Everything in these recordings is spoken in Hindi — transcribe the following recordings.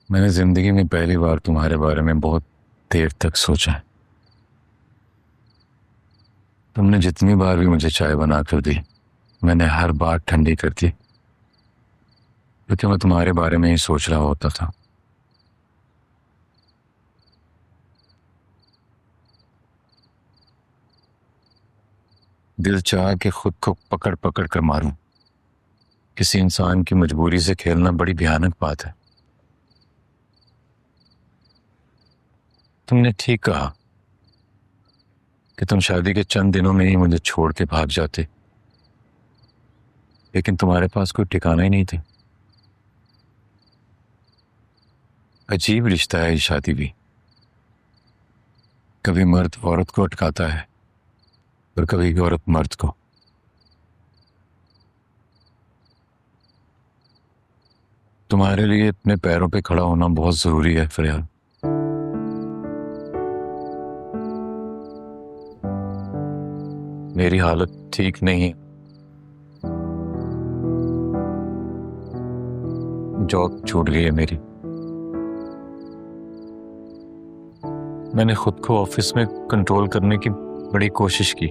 मैंने जिंदगी में पहली बार तुम्हारे बारे में बहुत देर तक सोचा है। तुमने जितनी बार भी मुझे चाय बना कर दी, मैंने हर बार ठंडी कर दी, क्योंकि मैं तुम्हारे बारे में ही सोच रहा होता था। दिल चाह के खुद को पकड़ पकड़ कर मारूं। किसी इंसान की मजबूरी से खेलना बड़ी भयानक बात है। तुमने ठीक कहा कि तुम शादी के चंद दिनों में ही मुझे छोड़ के भाग जाते, लेकिन तुम्हारे पास कोई ठिकाना ही नहीं थी। अजीब रिश्ता है ये शादी भी। कभी मर्द औरत को अटकाता है और कभी औरत मर्द को। तुम्हारे लिए अपने पैरों पे खड़ा होना बहुत जरूरी है फरियाद। मेरी हालत ठीक नहीं। जॉब छूट गई है मेरी। मैंने खुद को ऑफिस में कंट्रोल करने की बड़ी कोशिश की,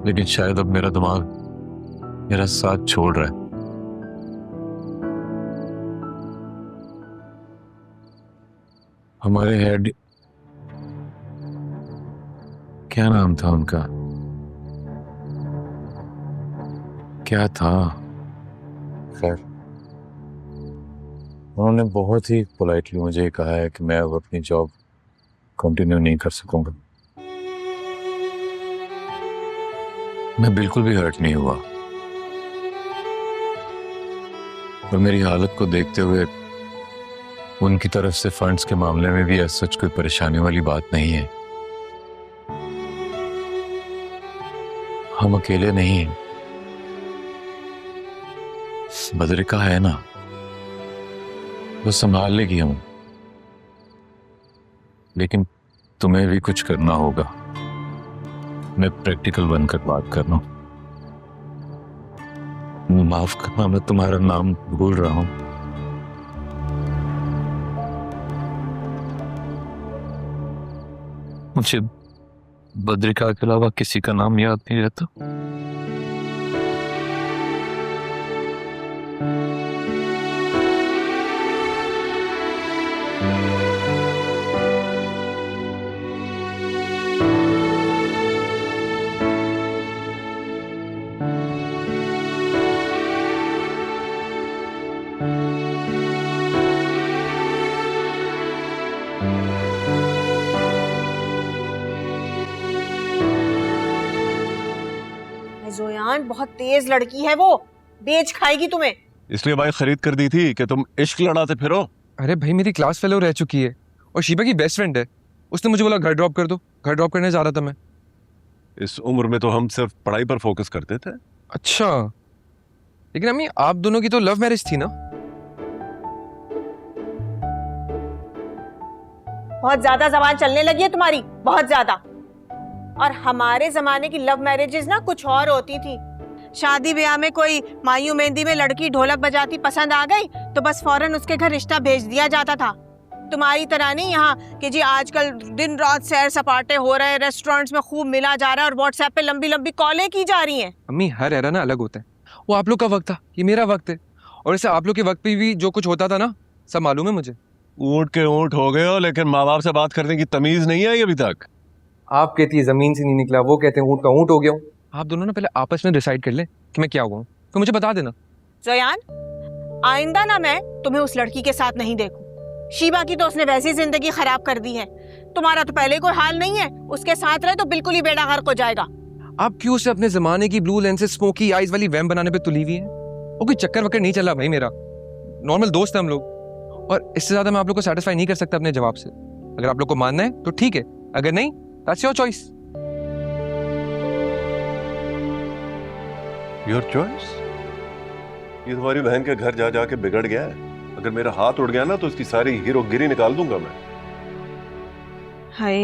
लेकिन शायद अब मेरा दिमाग मेरा साथ छोड़ रहा है। हमारे हेड, क्या नाम था उनका, क्या था, खैर उन्होंने बहुत ही पोलाइटली मुझे कहा है कि मैं अब अपनी जॉब कंटिन्यू नहीं कर सकूंगा। मैं बिल्कुल भी हर्ट नहीं हुआ, और मेरी हालत को देखते हुए उनकी तरफ से फंड्स के मामले में भी सच कोई परेशानी वाली बात नहीं है। हम अकेले नहीं हैं। बद्रिका है ना, वो संभाल लेगी हम। लेकिन तुम्हें भी कुछ करना होगा। मैं प्रैक्टिकल बनकर बात कर रहा हूं। माफ करना, मैं तुम्हारा नाम भूल रहा हूं। मुझे बद्रिका के अलावा किसी का नाम याद नहीं रहता। जोयान बहुत तेज लड़की है वो, बेच खाएगी तुम्हें। इसलिए भाई खरीद कर दी थी कि तुम इश्क लड़ाते फिरो। अरे भाई मेरी क्लास फेलो रह चुकी है और शीबा की बेस्ट फ्रेंड है। उसने मुझे बोला घर ड्रॉप कर दो, घर ड्रॉप करने जा रहा था मैं। इस उम्र में तो हम सिर्फ पढ़ाई पर फोकस करते थे। अच्छा, लेकिन अम्मी आप दोनों की तो लव मैरिज थी ना? बहुत ज्यादा जबान चलने लगी है तुम्हारी, बहुत ज्यादा। और हमारे जमाने की लव मैरिजेस ना कुछ और होती थी। शादी ब्याह में कोई मायूं मेहंदी में लड़की ढोलक बजाती पसंद आ गई तो बस फौरन उसके घर रिश्ता भेज दिया जाता था। तुम्हारी तरह नहीं यहाँ कि जी आजकल दिन रात सैर सपाटे हो रहे हैं, रेस्टोरेंट्स में खूब मिला जा रहा है और व्हाट्सएप पे लंबी लंबी कॉलें की जा रही हैं। अम्मी हर एरा ना अलग होता है। वो आप लोग का वक्त था, ये मेरा वक्त है, और इसे आप लोग के वक्त पे भी जो कुछ होता था ना सब मालूम है मुझे। ऊंट के ऊंट हो गए हो, लेकिन माँ बाप से बात करने की तमीज नहीं आई अभी तक। आप कहती है जमीन से नहीं निकला, वो कहते हैं ऊंट का ऊंट हो गया हूँ। आप दोनों ना पहले आपस में डिसाइड कर ले कि मैं क्या हुआ हूँ, तो मुझे बता देना। जोयान, आइंदा ना मैं तुम्हें उस लड़की के साथ नहीं देखूं। शीबा की तो उसने वैसी जिंदगी खराब कर दी है। तुम्हारा तो पहले कोई हाल नहीं है, उसके साथ रहे तो बिल्कुल ही बेड़ा गर्क हो जाएगा। आप क्यों उसे अपने जमाने की ब्लू लेंसेज स्मोकी आईज वाली वैम बनाने पे तुली हुई है? वो कोई चक्कर वक्कर नहीं चला भाई, मेरा नॉर्मल दोस्त है हम लोग, और इससे ज्यादा मैं आप लोग को सेटिस्फाई नहीं कर सकता अपने जवाब से। अगर आप लोग को मानना है तो ठीक है, अगर नहीं that's your choice. Your choice? ये तुम्हारी बहन के घर जा जाके बिगड़ गया है। अगर मेरा हाथ उड़ गया ना तो इसकी सारी हीरोगिरी निकाल दूंगा मैं। हाय,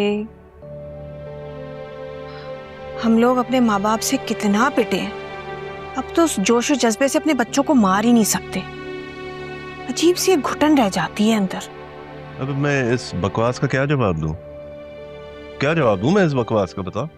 हम लोग अपने माँ बाप से कितना पिटे हैं, अब तो उस जोश और जज्बे से अपने बच्चों को मार ही नहीं सकते। अजीब सी एक घुटन रह जाती है अंदर। अब मैं इस बकवास का क्या जवाब दूं? क्या जवाब दूं मैं इस बकवास का, बता।